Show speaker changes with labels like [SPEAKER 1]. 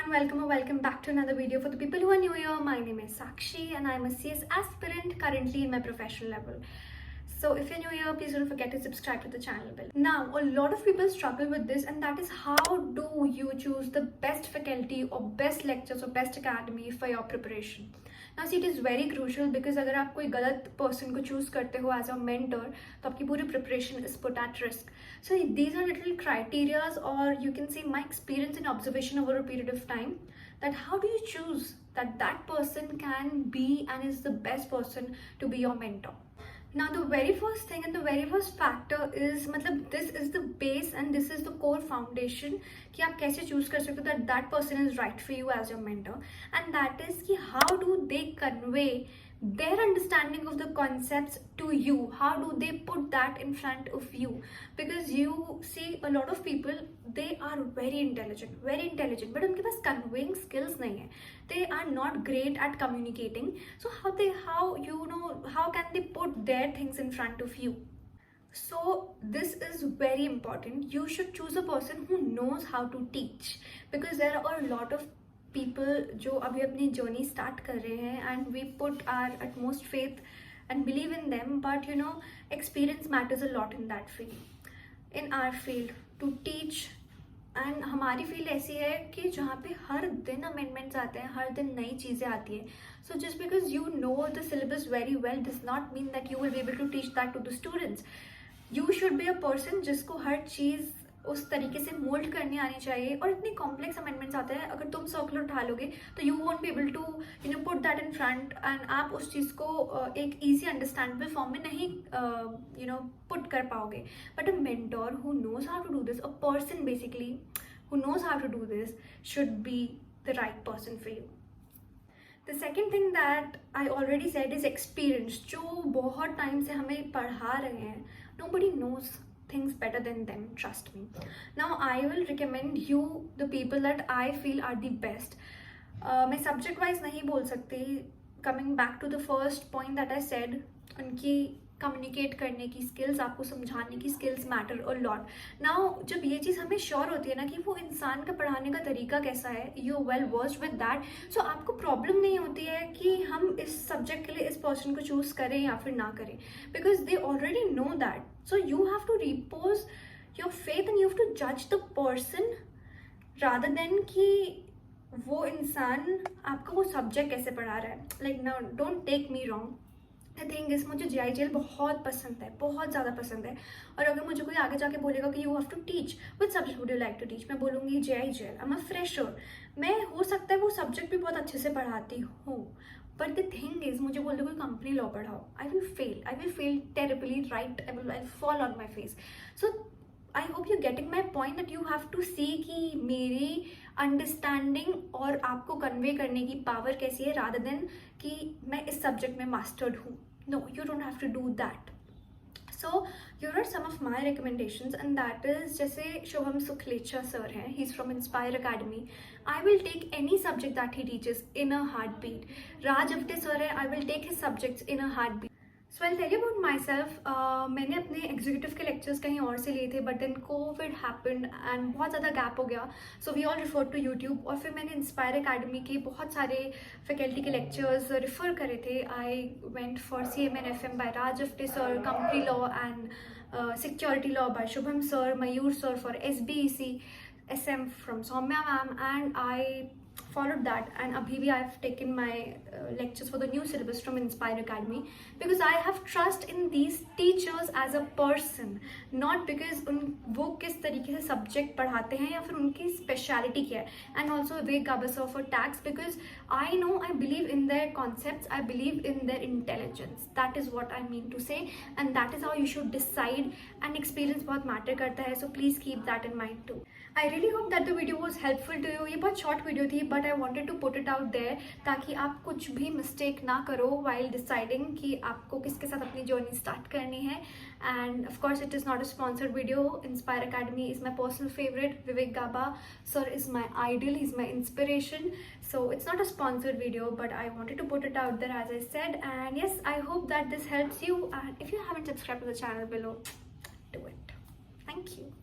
[SPEAKER 1] everyone, welcome or welcome back to another video. For the people who are new here, my name is Sakshi and I'm a CS aspirant currently in my professional level. So if you're new here, please don't forget to subscribe to the channel bell. Now, a lot of people struggle with this, and that is how do you choose the best faculty or best lectures or best academy for your preparation. Now see, it is very crucial because अगर आप कोई गलत person को choose करते हो as a mentor, तो आपकी पूरी preparation is put at risk. So these are little criterias, or you can say my experience and observation over a period of time, that how do you choose that person can be and is the best person to be your mentor. Now the very first thing and the very first factor is, मतलब this is the base and this is the core foundation कि आप कैसे choose कर सकते हो that person is right for you as your mentor, and that is कि how do they convey their understanding of the concepts to you. How do they put that in front of you? Because you see a lot of people, they are very intelligent, but उनके पास conveying skills नहीं है. They are not great at communicating. So how can they put their things in front of you? So this is very important. You should choose a person who knows how to teach, because there are a lot of people जो अभी अपनी journey start कर रहे हैं, and we put our utmost faith and believe in them, but you know, experience matters a lot in that field. In our field to teach, and हमारी field ऐसी है कि जहाँ पे हर दिन अमेंडमेंट्स आते हैं, हर दिन नई चीज़ें आती हैं. So just because you know the syllabus very well does not mean that you will be able to teach that to the students. You should be a person जिसको हर चीज़ उस तरीके से मोल्ड करनी आनी चाहिए. और इतनी कॉम्प्लेक्स अमेंडमेंट्स आते हैं, अगर तुम सर्कुलर उठा लोगे तो you won't be able to put that in front, and आप उस चीज़ को एक ईजी अंडरस्टैंडेबल फॉर्म में नहीं पुट कर पाओगे. But a mentor who knows how to do this, a person basically who knows how to do this, should be the right person for you. The second thing that I already said is experience. जो बहुत time से हमें पढ़ा रहे हैं, nobody knows things better than them, trust me. Now I will recommend you the people that I feel are the best. मैं subject wise नहीं बोल सकती. Coming back to the first point that I said, उनकी communicate करने की skills, आपको समझाने की skills matter a lot. Now जब ये चीज़ हमें श्योर होती है ना कि वो इंसान का पढ़ाने का तरीका कैसा है, you well versed with that, so आपको प्रॉब्लम नहीं होती है कि हम इस सब्जेक्ट के लिए इस पर्सन को चूज करें या फिर ना करें, because they already know that. So you have to repose your faith and you have to जज द पर्सन रादर देन कि वो इंसान आपको वो सब्जेक्ट कैसे पढ़ा रहा है. Like now don't take me wrong, the thing is, मुझे GIGL बहुत पसंद है, बहुत ज़्यादा पसंद है. और अगर मुझे कोई आगे जाके बोलेगा कि you have to teach, which subject would you like to teach, मैं बोलूँगी GIGL. I am a fresher. मैं हो सकता है वो सब्जेक्ट भी बहुत अच्छे से पढ़ाती हूँ, बट द थिंग इज, मुझे बोल दो कोई कंपनी लॉ पढ़ाओ, I will fail terribly, right, I will fall on my face. So I hope you getting my point that you have to see कि मेरी अंडरस्टैंडिंग और आपको कन्वे करने की पावर कैसी है, रादर देन कि मैं इस सब्जेक्ट में मास्टर्ड हूँ. No, you don't have to do that. So here are some of my recommendations, and that is, जैसे शुभम सुखलेचा सर हैं, he's from Inspire Academy. I will take any subject that he teaches in a heartbeat. Raj Avte sir है, I will take his subjects in a heartbeat. So I'll tell you about myself. मैंने अपने executive के lectures कहीं और से लिए थे, but then Covid happened and बहुत ज़्यादा गैप हो गया. So we all refer to YouTube, और फिर मैंने इंस्पायर अकेडमी के बहुत सारे फैकल्टी के लेक्चर्स रिफ़र करे थे. I went for CMNFM by Raj अफ्टे sir, company law and security law by Shubham sir, Mayur sir for SBEC, SM from Soumya ma'am, and I followed that, and abhi bhi I have taken my lectures for the new syllabus from Inspire Academy, because I have trust in these teachers as a person, not because वो किस तरीके से subject पढ़ाते हैं या फिर उनकी speciality क्या है. And also Vivek Gaba sir for tax, because I know, I believe in their concepts, I believe in their intelligence. That is what I mean to say, and that is how you should decide, and experience बहुत matter करता है, so please keep that in mind too. I really hope that the video was helpful to you. ये बहुत short video थी, but I wanted to put it out there ताकि आप कुछ भी mistake ना करो while deciding कि आपको किसके साथ अपनी journey start करनी है. And of course it is not a sponsored video. Inspire Academy is my personal favorite. Vivek Gaba sir is my idol, he's my inspiration. So it's not a sponsored video, but I wanted to put it out there as I said. And yes, I hope that this helps you. And if you haven't subscribed to the channel below, do it. Thank you.